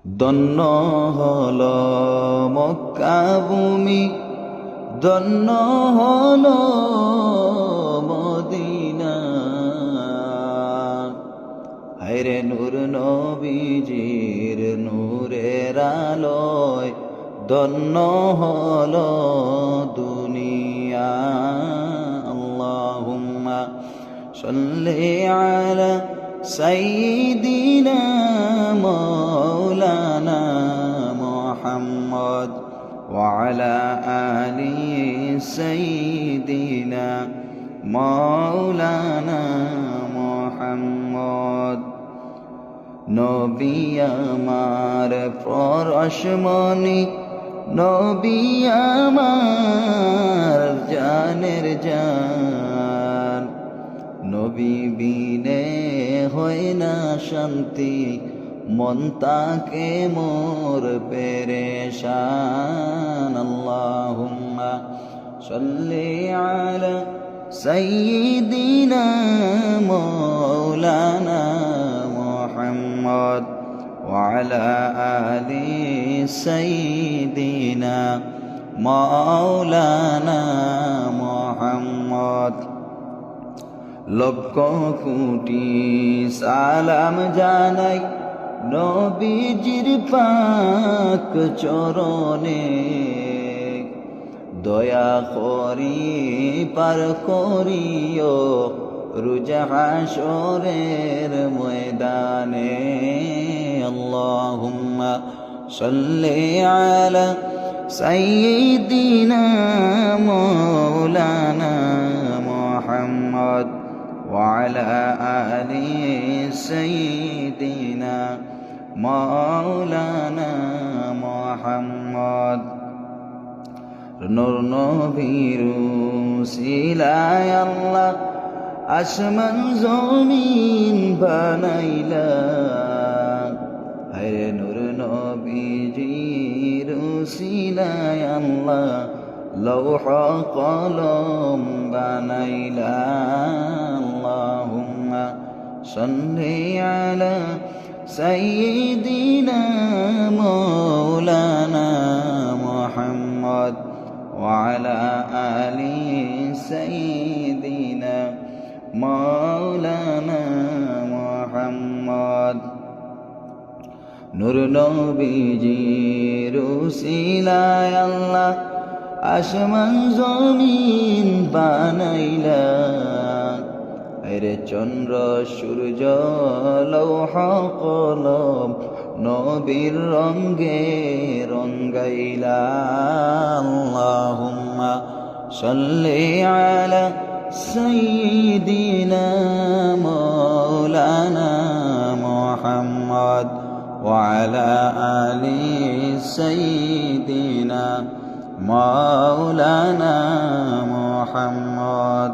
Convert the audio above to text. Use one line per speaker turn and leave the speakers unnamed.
ধন্য হল মক্কা ভূমি, ধন্য হল মদিনা। হায়রে নূর নবীজির নূরের আলোয় ধন্য হল দুনিয়া। আল্লাহুম্মা সাল্লি আলা সাইয়্যিদিনা মাওলানা মুহাম্মদ ওয়া আলা আলি সাইয়্যিদিনা মাওলানা মুহাম্মদ। নবী আমার পরশমণি, নবী আমার জানের জান। নবী বিনে হয় না শান্তি, মন তাকে মোর পেরেশান। আল্লাহুম্মা সাল্লি আলা সাইয়্যিদিনা মাওলানা মুহাম্মদ ওয়া আলা আলি সাইয়্যিদিনা মাওলানা মুহাম্মদ। লক্ষ কোটি সালাম জানাই নবীজির পাক চরণে। দয়া করি পার করিও রোজ হাশরের ময়দানে। আল্লাহুম্মা সাল্লি আলা সাইয়্যিদিনা মাওলানা মুহাম্মদ ওয়া আলা আলি সাইয়্যিদিনা মাওলানা মুহাম্মদ। নূর নবীর উসিলায় আল্লাহ আসমান জমিন বানাইলা। হায়রে নূর নবীজির উসিলায় আল্লাহ লৌহ কলম বানাইলা। আল্লাহুম্মা সাল্লি আলা সাইয়্যিদিনা মাওলানা মুহাম্মদ ওয়া আলা আলি সাইয়্যিদিনা মাওলানা মুহাম্মদ। নূর নবীজির উসিলায় আল্লাহ আসমান জমিন বানাইলা। আরে চন্দ্র সূর্য লৌহ কলম নবীর রঙ্গে রঙ্গাইলা। আল্লাহুম্মা সাল্লি আলা সাইয়্যিদিনা মাওলানা মুহাম্মদ ওয়া আলা আলি সাইয়্যিদিনা মাওলানা মুহাম্মদ।